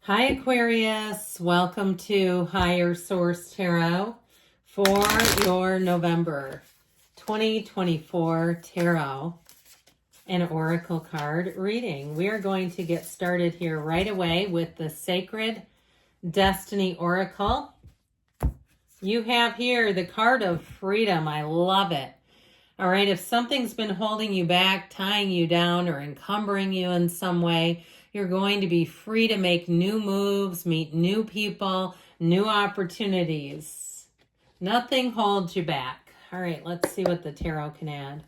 Hi Aquarius, welcome to Higher Source Tarot for your November 2024 Tarot and Oracle card reading. We are going to get started here right away with the Sacred Destiny Oracle. You have here the card of freedom. I love it. All right, if something's been holding you back, tying you down, or encumbering you in some way, you're going to be free to make new moves, meet new people, new opportunities. Nothing holds you back. All right, let's see what the tarot can add.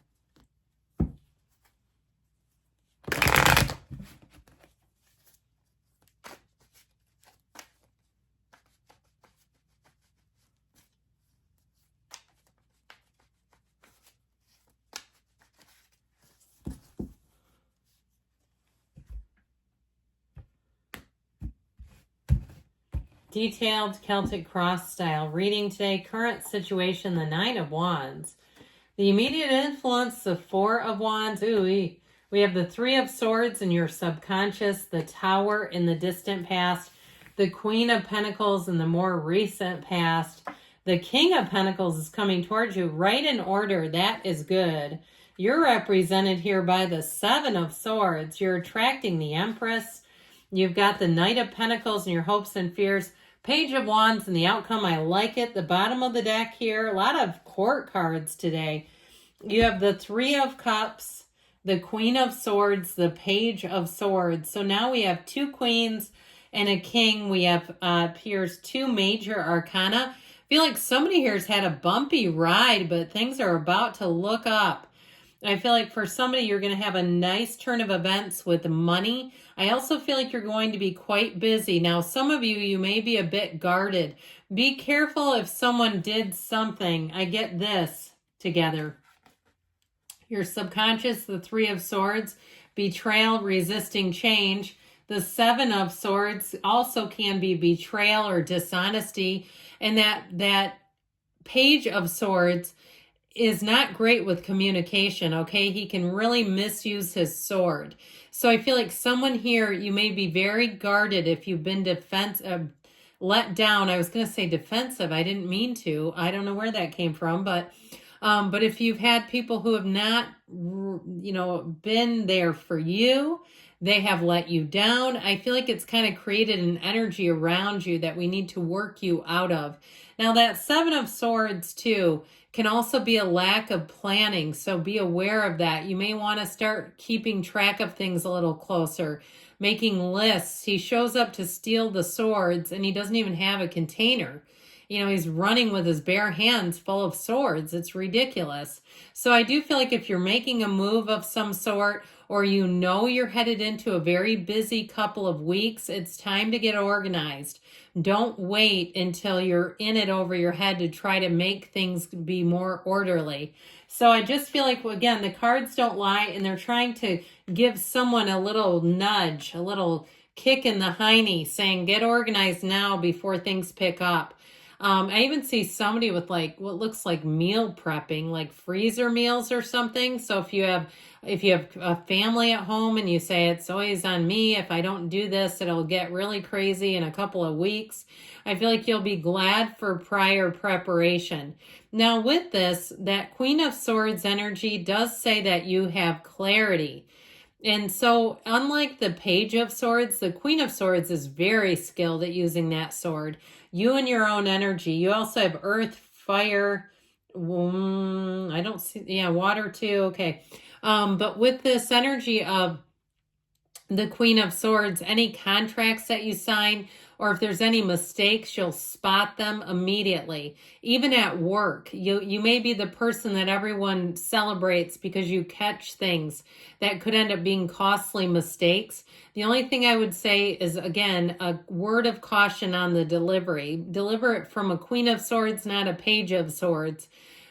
Detailed Celtic cross style reading today. Current situation, the Nine of Wands. The immediate influence, the Four of Wands. Ooh, we have the Three of Swords in your subconscious, the Tower in the distant past, the Queen of Pentacles in the more recent past. The King of Pentacles is coming towards you right in order. That is good. You're represented here by the Seven of Swords. You're attracting the Empress. You've got the Knight of Pentacles and your hopes and fears. Page of Wands and the outcome. I like it. The bottom of the deck here. A lot of court cards today. You have the Three of Cups, the Queen of Swords, the Page of Swords. So now we have two queens and a king. We have here's two major arcana. I feel like somebody here has had a bumpy ride, but things are about to look up. I feel like for somebody, you're going to have a nice turn of events with money. I also feel like you're going to be quite busy. Now, some of you may be a bit guarded. Be careful if someone did something. I get this together. Your subconscious, the Three of Swords, betrayal, resisting change. The Seven of Swords also can be betrayal or dishonesty. And that Page of Swords is not great with communication, okay? He can really misuse his sword. So I feel like someone here, you may be very guarded if you've been let down. I was going to say defensive. I didn't mean to. I don't know where that came from, but if you've had people who have not, been there for you, they have let you down. I feel like it's kind of created an energy around you that we need to work you out of. Now that Seven of Swords too can also be a lack of planning. So be aware of that. You may want to start keeping track of things a little closer, making lists. He shows up to steal the swords and he doesn't even have a container. He's running with his bare hands full of swords. It's ridiculous. So I do feel like if you're making a move of some sort, or you're headed into a very busy couple of weeks, it's time to get organized. Don't wait until you're in it over your head to try to make things be more orderly. So I just feel like, again, the cards don't lie, and they're trying to give someone a little nudge, a little kick in the hiney, saying, get organized now before things pick up. I even see somebody with like what looks like meal prepping, like freezer meals or something. So if you have a family at home and you say it's always on me, if I don't do this, it'll get really crazy in a couple of weeks. I feel like you'll be glad for prior preparation. Now with this, that Queen of Swords energy does say that you have clarity. And so unlike the Page of Swords, the Queen of Swords is very skilled at using that sword. You and your own energy. You also have earth, fire, I don't see, water too. Okay. But with this energy of the Queen of Swords, any contracts that you sign, or if there's any mistakes, you'll spot them immediately. Even at work, you may be the person that everyone celebrates because you catch things that could end up being costly mistakes. The only thing I would say is, again, a word of caution on the delivery. Deliver it from a Queen of Swords, not a Page of Swords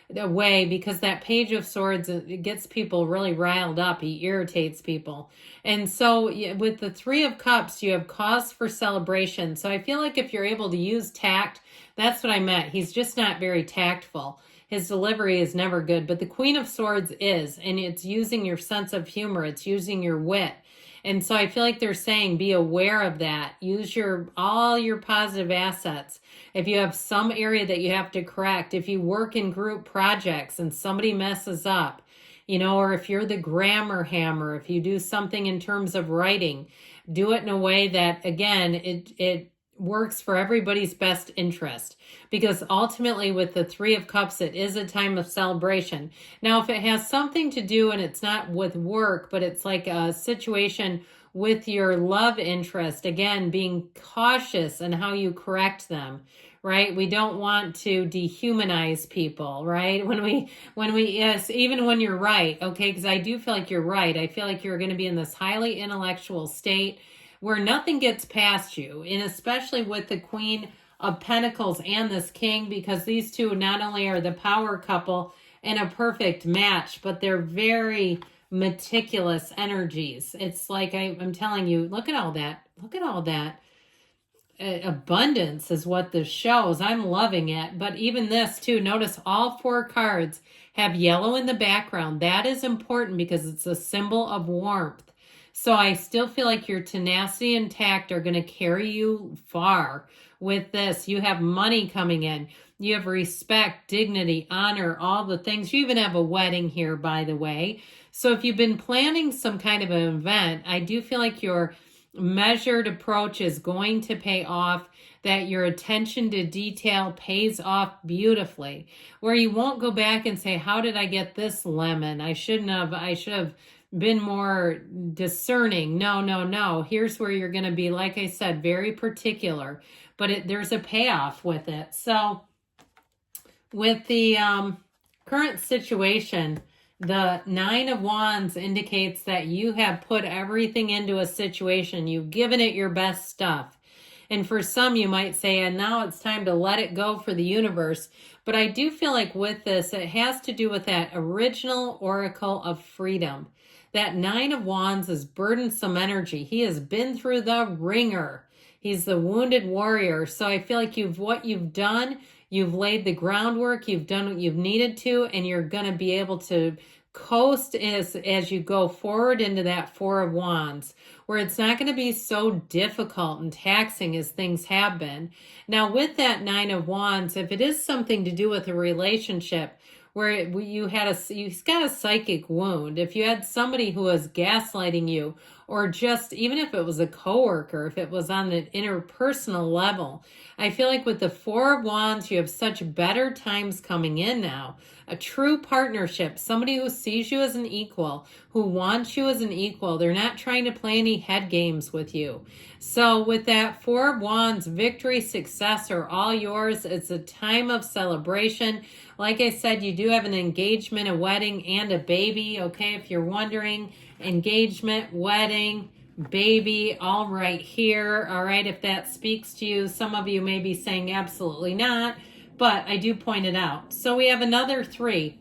way, because that Page of Swords, it gets people really riled up. He irritates people. And so with the Three of Cups, you have cause for celebration. So I feel like if you're able to use tact, that's what I meant. He's just not very tactful. His delivery is never good, but the Queen of Swords is, and it's using your sense of humor. It's using your wit. And so I feel like they're saying be aware of that. Use all your positive assets. If you have some area that you have to correct, if you work in group projects and somebody messes up, or if you're the grammar hammer, if you do something in terms of writing, do it in a way that, again, it works for everybody's best interest. Because ultimately with the Three of Cups, it is a time of celebration. Now, if it has something to do, and it's not with work, but it's like a situation with your love interest, again, being cautious in how you correct them, right? We don't want to dehumanize people, right? Yes, even when you're right, okay, because I do feel like you're right. I feel like you're going to be in this highly intellectual state where nothing gets past you, and especially with the Queen of Pentacles and this King, because these two not only are the power couple and a perfect match, but they're very meticulous energies. It's like I'm telling you, look at all that. Look at all that. Abundance is what this shows. I'm loving it. But even this too, notice all 4 cards have yellow in the background. That is important because it's a symbol of warmth. So I still feel like your tenacity and tact are going to carry you far with this. You have money coming in. You have respect, dignity, honor, all the things. You even have a wedding here, by the way. So if you've been planning some kind of an event, I do feel like your measured approach is going to pay off, that your attention to detail pays off beautifully, where you won't go back and say, how did I get this lemon? I should have been more discerning. No. Here's where you're going to be, like I said, very particular, but there's a payoff with it. So with the current situation, the 9 of Wands indicates that you have put everything into a situation. You've given it your best stuff. And for some, you might say, and now it's time to let it go for the universe. But I do feel like with this, it has to do with that original oracle of freedom. That 9 of Wands is burdensome energy. He has been through the ringer. He's the wounded warrior. So I feel like what you've done, you've laid the groundwork, you've done what you've needed to, and you're going to be able to coast as you go forward into that 4 of Wands, where it's not going to be so difficult and taxing as things have been. Now, with that 9 of Wands, if it is something to do with a relationship where you got a psychic wound, if you had somebody who was gaslighting you, or just even if it was a coworker, if it was on an interpersonal level, I feel like with the 4 of Wands, you have such better times coming in now. A true partnership, somebody who sees you as an equal, who wants you as an equal. They're not trying to play any head games with you. So with that 4 of Wands, victory, success are all yours. It's a time of celebration. Like I said, you do have an engagement, a wedding, and a baby. Okay, if you're wondering, engagement, wedding, baby, all right here. All right, if that speaks to you, some of you may be saying absolutely not, but I do point it out. So we have another 3.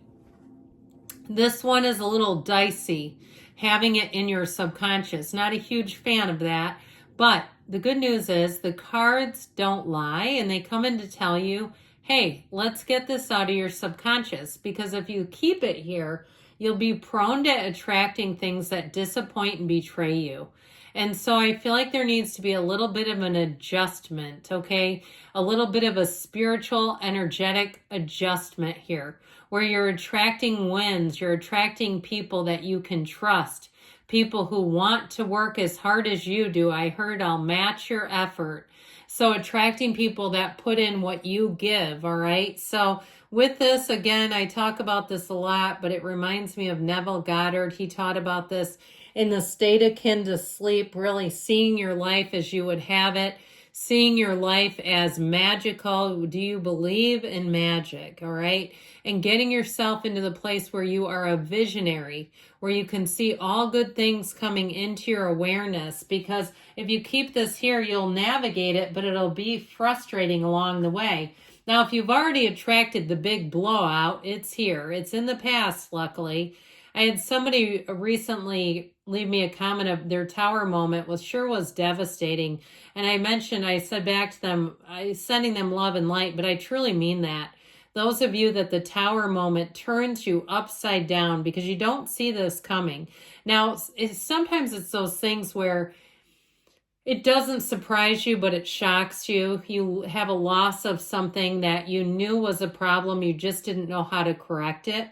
This one is a little dicey, having it in your subconscious. Not a huge fan of that, but the good news is the cards don't lie, and they come in to tell you, hey, let's get this out of your subconscious, because if you keep it here, you'll be prone to attracting things that disappoint and betray you. And so I feel like there needs to be a little bit of an adjustment, okay? A little bit of a spiritual, energetic adjustment here, where you're attracting wins, you're attracting people that you can trust, people who want to work as hard as you do. I heard I'll match your effort. So attracting people that put in what you give, all right? So with this, again, I talk about this a lot, but it reminds me of Neville Goddard. He taught about this in the state akin to sleep, really seeing your life as you would have it, seeing your life as magical. Do you believe in magic, all right? And getting yourself into the place where you are a visionary, where you can see all good things coming into your awareness. Because if you keep this here, you'll navigate it, but it'll be frustrating along the way. Now, if you've already attracted the big blowout, it's here. It's in the past, luckily. I had somebody recently leave me a comment of their tower moment was devastating. And I said back to them, I'm sending them love and light, but I truly mean that. those of you that the Tower moment turns you upside down because you don't see this coming. Now, sometimes it's those things where it doesn't surprise you, but it shocks you. You have a loss of something that you knew was a problem. You just didn't know how to correct it.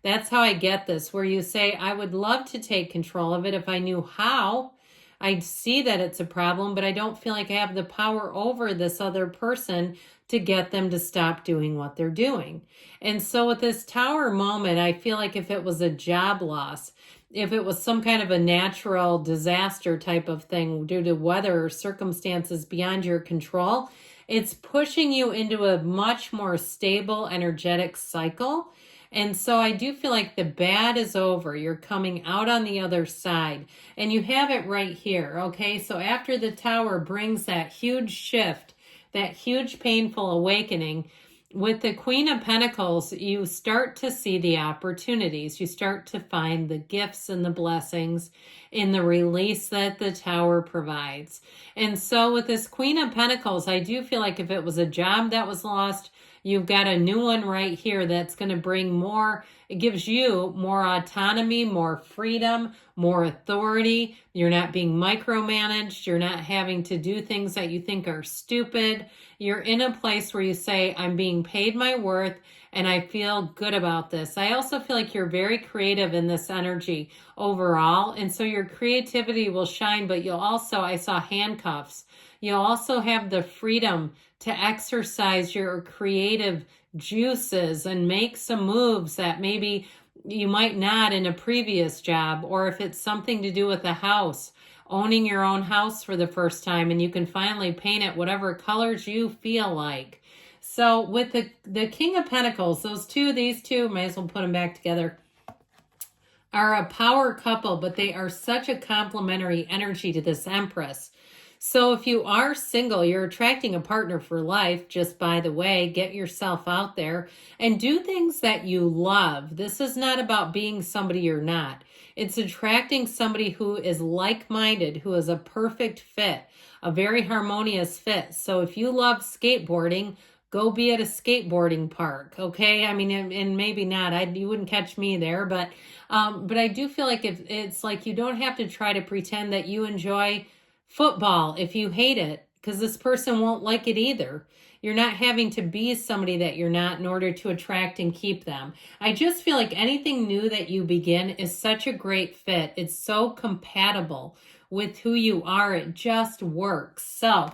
That's how I get this, where you say, I would love to take control of it if I knew how. I see that it's a problem, but I don't feel like I have the power over this other person to get them to stop doing what they're doing. And so with this Tower moment, I feel like if it was a job loss, if it was some kind of a natural disaster type of thing due to weather or circumstances beyond your control, it's pushing you into a much more stable, energetic cycle. And so I do feel like the bad is over. You're coming out on the other side. And you have it right here, okay? So after the Tower brings that huge shift, that huge painful awakening, with the Queen of Pentacles, you start to see the opportunities. You start to find the gifts and the blessings in the release that the Tower provides. And so with this Queen of Pentacles, I do feel like if it was a job that was lost, you've got a new one right here that's going to bring more. It gives you more autonomy, more freedom, more authority. You're not being micromanaged. You're not having to do things that you think are stupid. You're in a place where you say, I'm being paid my worth and I feel good about this. I also feel like you're very creative in this energy overall. And so your creativity will shine, but you'll also, I saw handcuffs. You'll also have the freedom to exercise your creative juices and make some moves that maybe you might not in a previous job, or if it's something to do with a house, owning your own house for the first time, and you can finally paint it whatever colors you feel like. So with the King of Pentacles, these two, might as well put them back together, are a power couple, but they are such a complementary energy to this Empress. So if you are single, you're attracting a partner for life. Just by the way, get yourself out there and do things that you love. This is not about being somebody you're not. It's attracting somebody who is like-minded, who is a perfect fit, a very harmonious fit. So if you love skateboarding, go be at a skateboarding park, okay? I mean, and maybe not. You wouldn't catch me there, but I do feel like it's like you don't have to try to pretend that you enjoy football if you hate it, because this person won't like it either. You're not having to be somebody that you're not in order to attract and keep them. I just feel like anything new that you begin is such a great fit. It's so compatible with who you are. It just works. So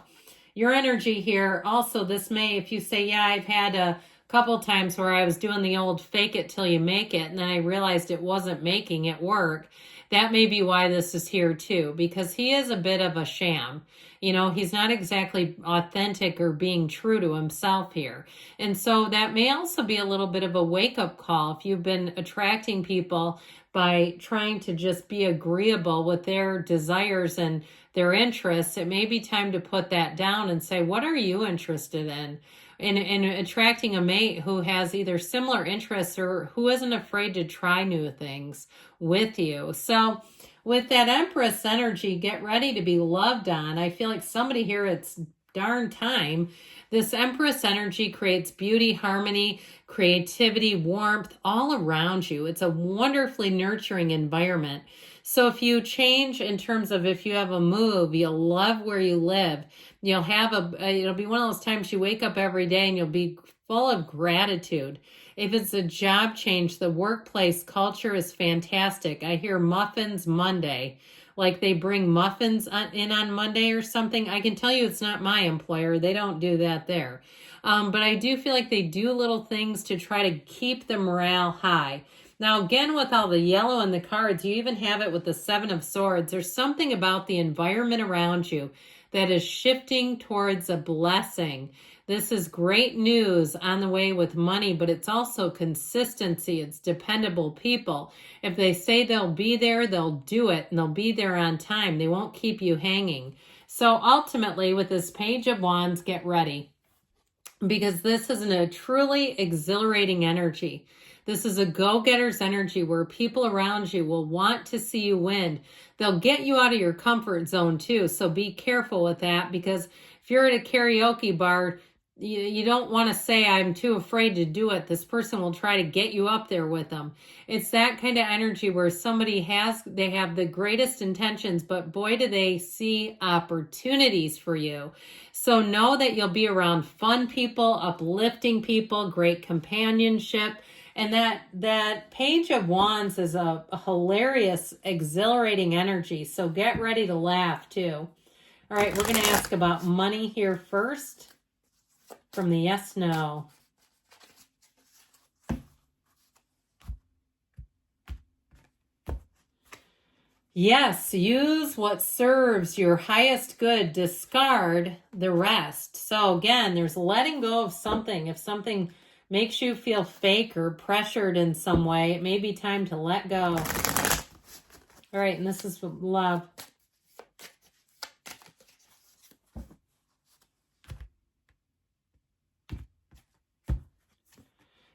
your energy here, also this may, if you say, yeah, I've had a couple times where I was doing the old fake it till you make it, and then I realized it wasn't making it work. That may be why this is here too, because he is a bit of a sham. You know, he's not exactly authentic or being true to himself here. And so that may also be a little bit of a wake-up call if you've been attracting people by trying to just be agreeable with their desires and their interests. It may be time to put that down and say, what are you interested in? And attracting a mate who has either similar interests or who isn't afraid to try new things with you. So with that Empress energy, get ready to be loved on. I feel like somebody here, it's darn time. This Empress energy creates beauty, harmony, creativity, warmth all around you. It's a wonderfully nurturing environment. So if you change in terms of if you have a move, you'll love where you live. You'll have it'll be one of those times you wake up every day and you'll be full of gratitude. If it's a job change, the workplace culture is fantastic. I hear Muffins Monday, like they bring muffins in on Monday or something. I can tell you it's not my employer. They don't do that there. But I do feel like they do little things to try to keep the morale high. Now, again, with all the yellow in the cards, you even have it with the Seven of Swords. There's something about the environment around you that is shifting towards a blessing. This is great news on the way with money, but it's also consistency. It's dependable people. If they say they'll be there, they'll do it, and they'll be there on time. They won't keep you hanging. So ultimately, with this Page of Wands, get ready, because this is a truly exhilarating energy. This is a go-getter's energy where people around you will want to see you win. They'll get you out of your comfort zone too, so be careful with that, because if you're at a karaoke bar you don't want to say, I'm too afraid to do it. This person will try to get you up there with them. It's that kind of energy where somebody they have the greatest intentions, but boy, do they see opportunities for you. So know that you'll be around fun people, uplifting people, great companionship. And that Page of Wands is a hilarious, exhilarating energy. So get ready to laugh too. All right, we're going to ask about money here first from the yes, no. Yes, use what serves your highest good. Discard the rest. So again, there's letting go of something. If something makes you feel fake or pressured in some way, it may be time to let go. All right, and this is love.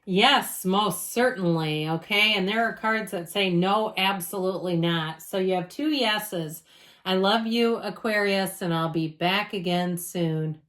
Yes, most certainly. Okay, and there are cards that say no, absolutely not. So you have 2 yeses. I love you, Aquarius, and I'll be back again soon.